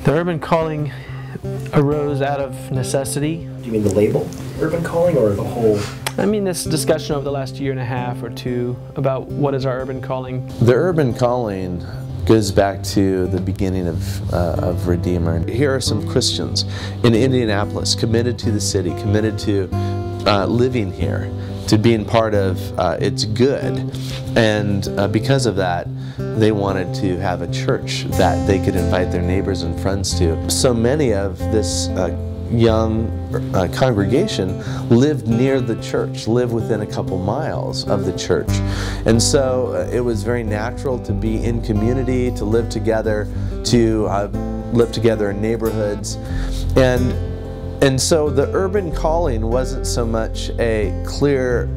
The urban calling arose out of necessity. Do you mean the label, urban calling, or the whole? I mean this discussion over the last year and a half or two about what is our urban calling. The urban calling goes back to the beginning of Reedeemer. Here are some Christians in Indianapolis committed to the city, committed to living here, to being part of its good. And because of that, they wanted to have a church that they could invite their neighbors and friends to. So many of this young congregation lived near the church, lived within a couple miles of the church. And so it was very natural to be in community, to live together, in neighborhoods. And so the urban calling wasn't so much a clear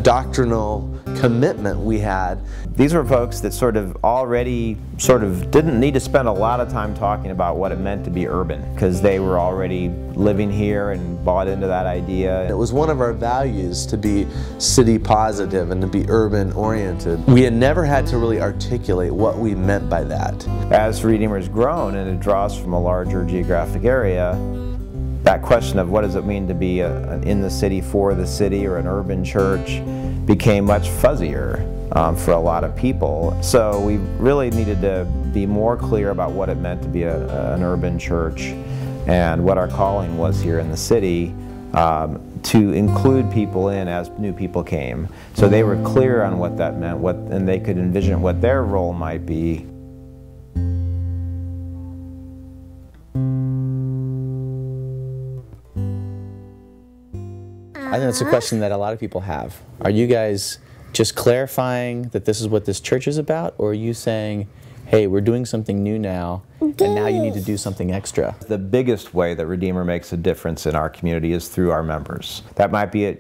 doctrinal commitment we had. These were folks that already didn't need to spend a lot of time talking about what it meant to be urban, because they were already living here and bought into that idea. It was one of our values to be city positive and to be urban oriented. We had never had to really articulate what we meant by that. As Reedeemer's grown and it draws from a larger geographic area, that question of what does it mean to be in the city for the city or an urban church became much fuzzier for a lot of people. So we really needed to be more clear about what it meant to be an urban church and what our calling was here in the city, to include people in as new people came. So they were clear on what that meant, and they could envision what their role might be. I think that's a question that a lot of people have. Are you guys just clarifying that this is what this church is about, or are you saying, hey, we're doing something new now, and now you need to do something extra? The biggest way that Reedeemer makes a difference in our community is through our members. That might be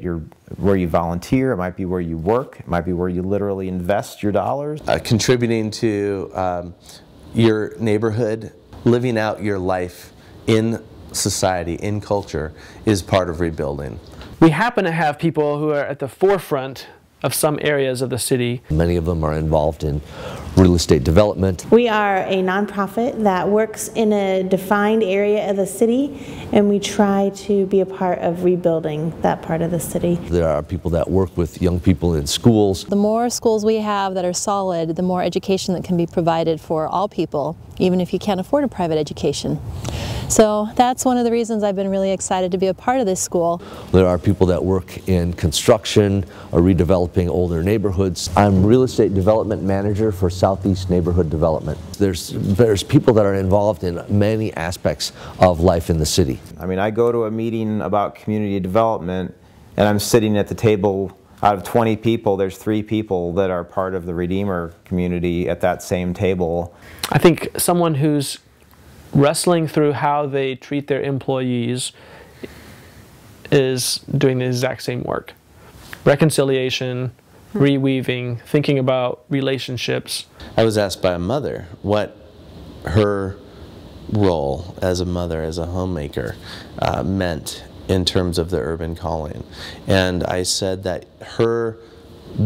where you volunteer, it might be where you work, it might be where you literally invest your dollars. Contributing to your neighborhood, living out your life in society, in culture, is part of rebuilding. We happen to have people who are at the forefront of some areas of the city. Many of them are involved in real estate development. We are a nonprofit that works in a defined area of the city, and we try to be a part of rebuilding that part of the city. There are people that work with young people in schools. The more schools we have that are solid, the more education that can be provided for all people, even if you can't afford a private education. So that's one of the reasons I've been really excited to be a part of this school. There are people that work in construction or redeveloping older neighborhoods. I'm real estate development manager for Southeast Neighborhood Development. There's people that are involved in many aspects of life in the city. I mean, I go to a meeting about community development and I'm sitting at the table. Out of 20 people, there's 3 people that are part of the Reedeemer community at that same table. I think someone who's wrestling through how they treat their employees is doing the exact same work. Reconciliation, reweaving, thinking about relationships. I was asked by a mother what her role as a mother, as a homemaker, meant in terms of the urban calling. And I said that her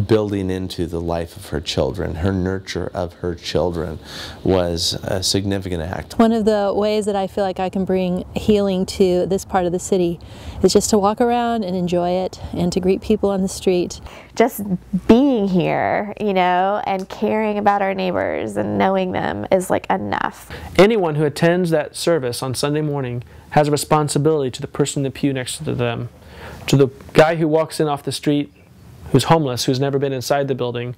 building into the life of her children, her nurture of her children, was a significant act. One of the ways that I feel like I can bring healing to this part of the city is just to walk around and enjoy it, and to greet people on the street. Just being here, you know, and caring about our neighbors and knowing them is like enough. Anyone who attends that service on Sunday morning has a responsibility to the person in the pew next to them, to the guy who walks in off the street, who's homeless, who's never been inside the building,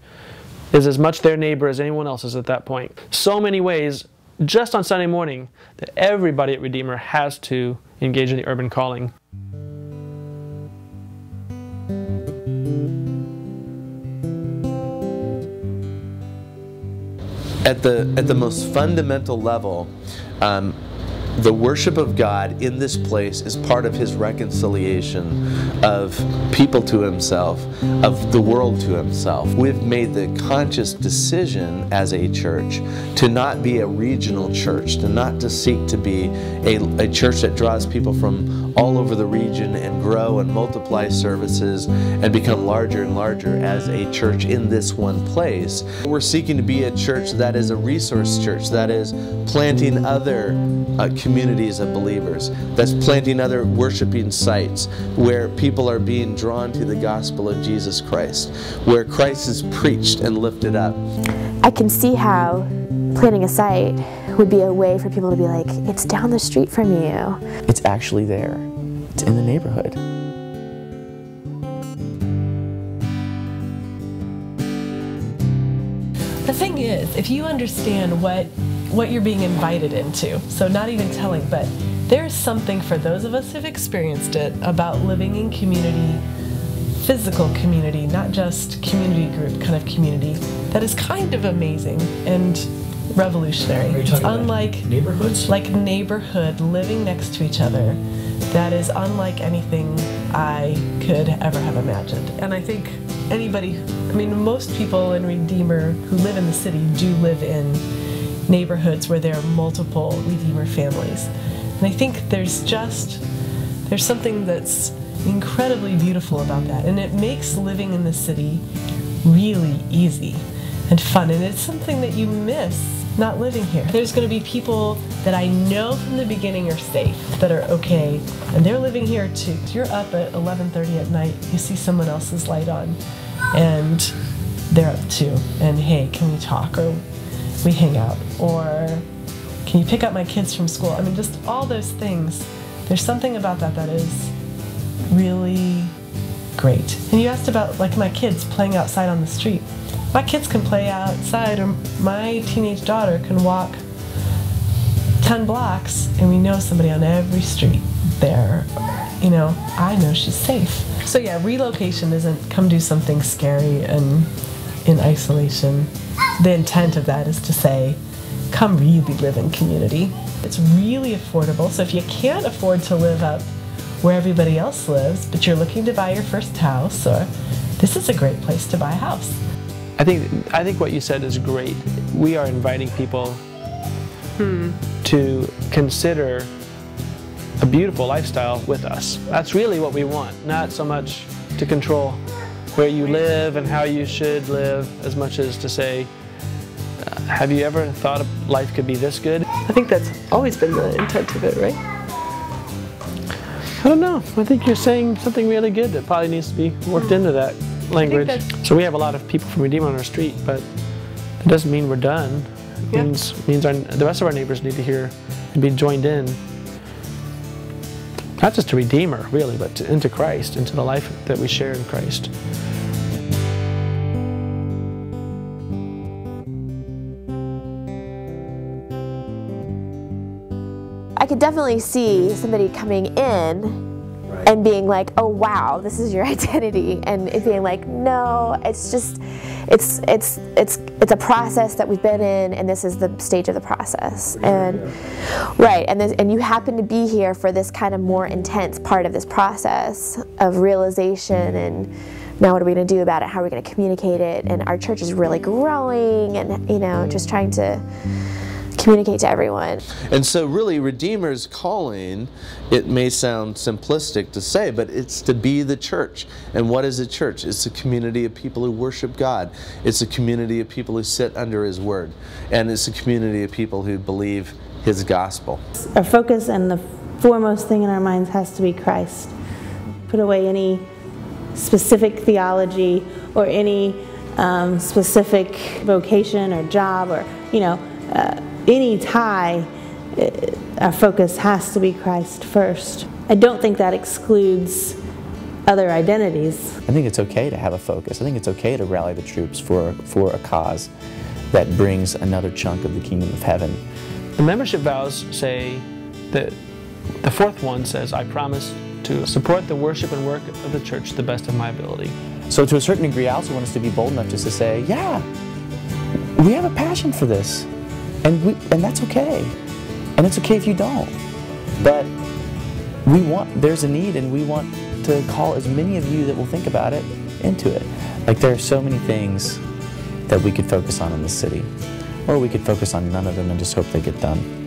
is as much their neighbor as anyone else is at that point. So many ways, just on Sunday morning, that everybody at Reedeemer has to engage in the urban calling. At the most fundamental level, the worship of God in this place is part of His reconciliation of people to Himself, of the world to Himself. We've made the conscious decision as a church to not be a regional church, to not to seek to be a church that draws people from all over the region and grow and multiply services and become larger and larger as a church in this one place. We're seeking to be a church that is a resource church, that is planting other communities of believers, that's planting other worshiping sites where people are being drawn to the gospel of Jesus Christ, where Christ is preached and lifted up. I can see how planting a site would be a way for people to be like, it's down the street from you. It's actually there. It's in the neighborhood. The thing is, if you understand what you're being invited into, so not even telling, but there's something for those of us who've experienced it about living in community, physical community, not just community group kind of community, that is kind of amazing and revolutionary. Are you talking unlike about neighborhoods? Like neighborhood, living next to each other, that is unlike anything I could ever have imagined. And I think anybody, I mean, most people in Redeemer who live in the city do live in neighborhoods where there are multiple Redeemer families. And I think there's something that's incredibly beautiful about that. And it makes living in the city really easy and fun. And it's something that you miss not living here. There's going to be people that I know from the beginning are safe, that are okay, and they're living here too. You're up at 11:30 at night, you see someone else's light on, and they're up too. And hey, can we talk? Or we hang out? Or can you pick up my kids from school? I mean, just all those things. There's something about that that is really great. And you asked about like my kids playing outside on the street. My kids can play outside, or my teenage daughter can walk 10 blocks and we know somebody on every street there. You know, I know she's safe. So yeah, relocation isn't come do something scary and in isolation. The intent of that is to say, come really live in community. It's really affordable, so if you can't afford to live up where everybody else lives, but you're looking to buy your first house, or this is a great place to buy a house. I think what you said is great. We are inviting people to consider a beautiful lifestyle with us. That's really what we want, not so much to control where you live and how you should live, as much as to say, have you ever thought life could be this good? I think that's always been the intent of it, right? I don't know. I think you're saying something really good that probably needs to be worked into that language. So we have a lot of people from Redeemer on our street, but it doesn't mean we're done. It means the rest of our neighbors need to hear and be joined in, not just to Redeemer, really, but into Christ, into the life that we share in Christ. I could definitely see somebody coming in and being like, oh wow, this is your identity, and it being like, no, it's just, it's a process that we've been in, and this is the stage of the process, and right, and you happen to be here for this kind of more intense part of this process of realization, and now what are we going to do about it? How are we going to communicate it? And our church is really growing, and you know, just trying to communicate to everyone. And so really Redeemer's calling, it may sound simplistic to say, but it's to be the church. And what is a church? It's a community of people who worship God. It's a community of people who sit under His Word. And it's a community of people who believe His gospel. Our focus and the foremost thing in our minds has to be Christ. Put away any specific theology or any specific vocation or job, or, you know, any tie. Our focus has to be Christ first. I don't think that excludes other identities. I think it's okay to have a focus. I think it's okay to rally the troops for a cause that brings another chunk of the kingdom of heaven. The membership vows say that the fourth one says, I promise to support the worship and work of the church to the best of my ability. So to a certain degree, I also want us to be bold enough just to say, yeah, we have a passion for this. And that's okay. And it's okay if you don't. But there's a need, and we want to call as many of you that will think about it into it. Like, there are so many things that we could focus on in the city, or we could focus on none of them and just hope they get done.